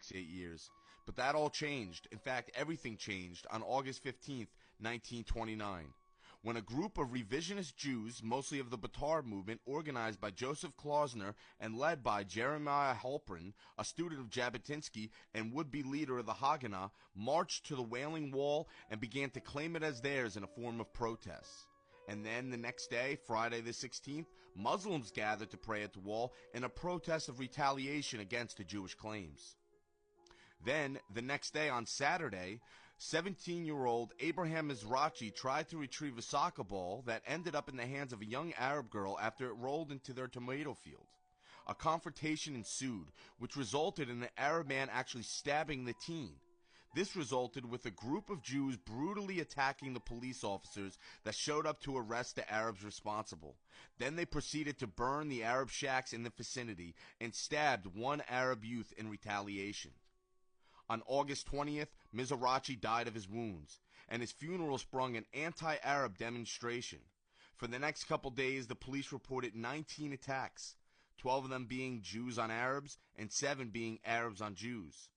next 8 years. But that all changed. In fact, everything changed on August 15th, 1929. When a group of revisionist Jews, mostly of the Betar movement, organized by Joseph Klausner and led by Jeremiah Halpern, a student of Jabotinsky and would-be leader of the Haganah, marched to the Wailing Wall and began to claim it as theirs in a form of protest. And then the next day, Friday the 16th, Muslims gathered to pray at the wall in a protest of retaliation against the Jewish claims. Then, the next day on Saturday, 17-year-old Abraham Mizrachi tried to retrieve a soccer ball that ended up in the hands of a young Arab girl after it rolled into their tomato field. A confrontation ensued, which resulted in an Arab man actually stabbing the teen. This resulted with a group of Jews brutally attacking the police officers that showed up to arrest the Arabs responsible. Then they proceeded to burn the Arab shacks in the vicinity and stabbed one Arab youth in retaliation. On August 20th, Mizrachi died of his wounds, and his funeral sprung an anti-Arab demonstration. For the next couple days, the police reported 19 attacks, 12 of them being Jews on Arabs and 7 being Arabs on Jews.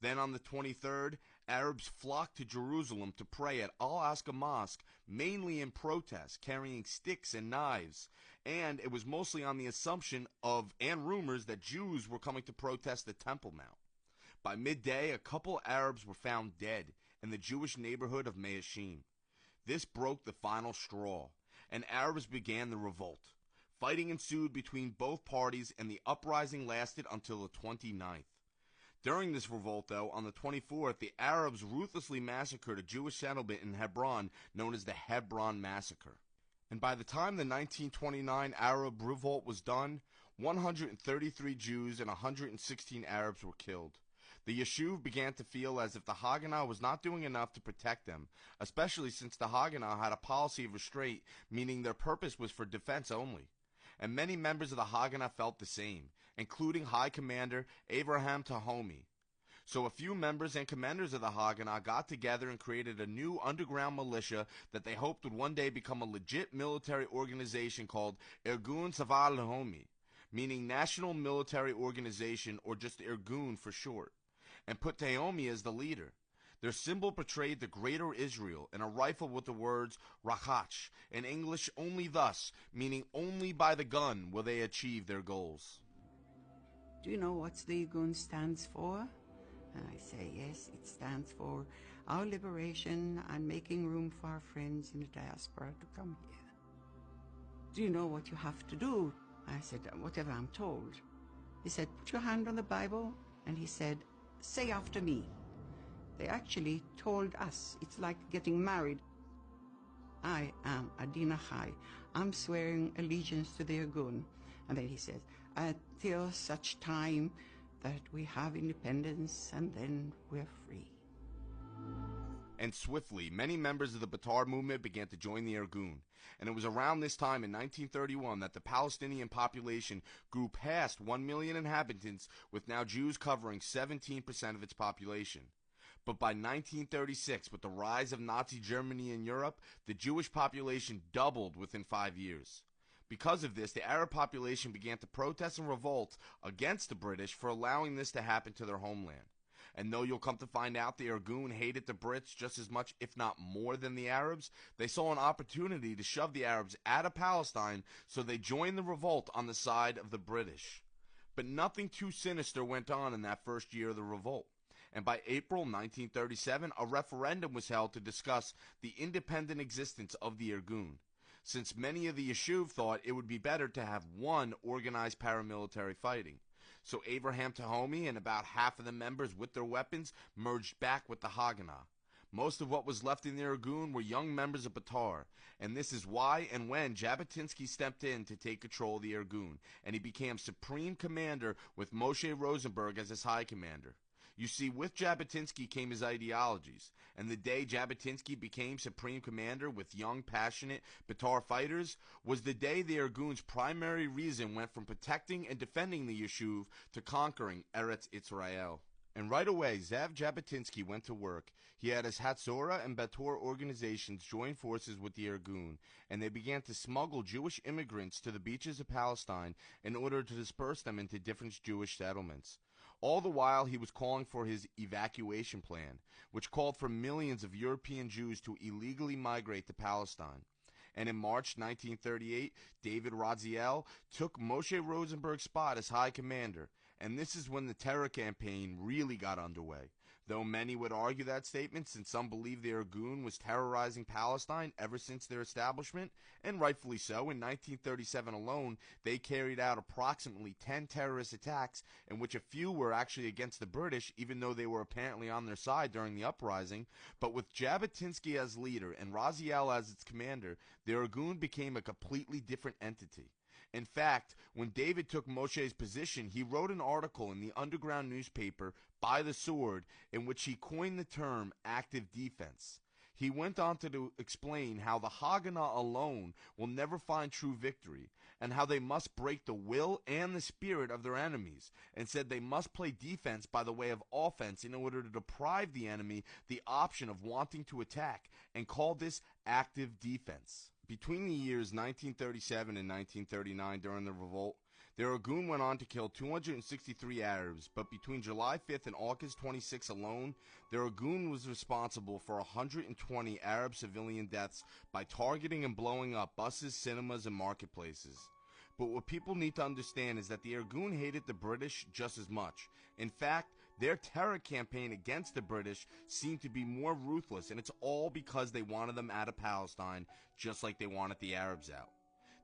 Then on the 23rd, Arabs flocked to Jerusalem to pray at Al-Aqsa Mosque, mainly in protest, carrying sticks and knives, and it was mostly on the assumption of, and rumors, that Jews were coming to protest the Temple Mount. By midday, a couple Arabs were found dead in the Jewish neighborhood of Meashim. This broke the final straw, and Arabs began the revolt. Fighting ensued between both parties, and the uprising lasted until the 29th. During this revolt, though, on the 24th, the Arabs ruthlessly massacred a Jewish settlement in Hebron known as the Hebron Massacre. And by the time the 1929 Arab revolt was done, 133 Jews and 116 Arabs were killed. The Yishuv began to feel as if the Haganah was not doing enough to protect them, especially since the Haganah had a policy of restraint, meaning their purpose was for defense only. And many members of the Haganah felt the same, including High Commander Avraham Tahomi. So a few members and commanders of the Haganah got together and created a new underground militia that they hoped would one day become a legit military organization called Irgun Tzava Lehomi, meaning National Military Organization, or just Irgun for short, and put Tahomi as the leader. Their symbol portrayed the Greater Israel and a rifle with the words Rakach, in English only thus, meaning only by the gun will they achieve their goals. Do you know what the Irgun stands for? And I say, yes, it stands for our liberation and making room for our friends in the diaspora to come here. Do you know what you have to do? I said, whatever I'm told. He said, put your hand on the Bible, and he said, say after me. They actually told us it's like getting married. I am Adina Chai. I'm swearing allegiance to the Irgun. And then he says, until such time that we have independence, and then we're free. And swiftly, many members of the Betar movement began to join the Irgun. And it was around this time in 1931 that the Palestinian population grew past 1 million inhabitants, with now Jews covering 17% of its population. But by 1936, with the rise of Nazi Germany in Europe, the Jewish population doubled within 5 years. Because of this, the Arab population began to protest and revolt against the British for allowing this to happen to their homeland. And though you'll come to find out the Irgun hated the Brits just as much, if not more, than the Arabs, they saw an opportunity to shove the Arabs out of Palestine, so they joined the revolt on the side of the British. But nothing too sinister went on in that first year of the revolt. And by April 1937, a referendum was held to discuss the independent existence of the Irgun, since many of the Yishuv thought it would be better to have one organized paramilitary fighting. So Avraham Tahomi and about half of the members with their weapons merged back with the Haganah. Most of what was left in the Irgun were young members of Betar, and this is why and when Jabotinsky stepped in to take control of the Irgun, and he became supreme commander with Moshe Rosenberg as his high commander. You see, with Jabotinsky came his ideologies, and the day Jabotinsky became supreme commander with young, passionate Betar fighters was the day the Irgun's primary reason went from protecting and defending the Yishuv to conquering Eretz Israel. And right away, Zev Jabotinsky went to work. He had his Hatzorah and Betor organizations join forces with the Irgun, and they began to smuggle Jewish immigrants to the beaches of Palestine in order to disperse them into different Jewish settlements. All the while, he was calling for his evacuation plan, which called for millions of European Jews to illegally migrate to Palestine. And in March 1938, David Raziel took Moshe Rosenberg's spot as high commander, and this is when the terror campaign really got underway. Though many would argue that statement, since some believe the Irgun was terrorizing Palestine ever since their establishment, and rightfully so. In 1937 alone, they carried out approximately 10 terrorist attacks, in which a few were actually against the British, even though they were apparently on their side during the uprising. But with Jabotinsky as leader and Raziel as its commander, the Irgun became a completely different entity. In fact, when David took Moshe's position, he wrote an article in the underground newspaper By the Sword in which he coined the term active defense. He went on to explain how the Haganah alone will never find true victory, and how they must break the will and the spirit of their enemies, and said they must play defense by the way of offense in order to deprive the enemy the option of wanting to attack, and called this active defense. Between the years 1937 and 1939, during the revolt, the Irgun went on to kill 263 Arabs, but between July 5th and August 26th alone, the Irgun was responsible for 120 Arab civilian deaths by targeting and blowing up buses, cinemas, and marketplaces. But what people need to understand is that the Irgun hated the British just as much. In fact, their terror campaign against the British seemed to be more ruthless, and it's all because they wanted them out of Palestine, just like they wanted the Arabs out.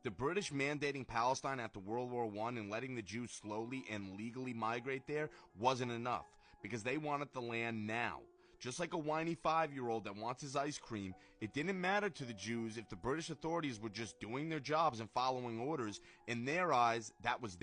The British mandating Palestine after World War I and letting the Jews slowly and legally migrate there wasn't enough, because they wanted the land now. Just like a whiny 5-year-old that wants his ice cream, it didn't matter to the Jews if the British authorities were just doing their jobs and following orders. In their eyes, that was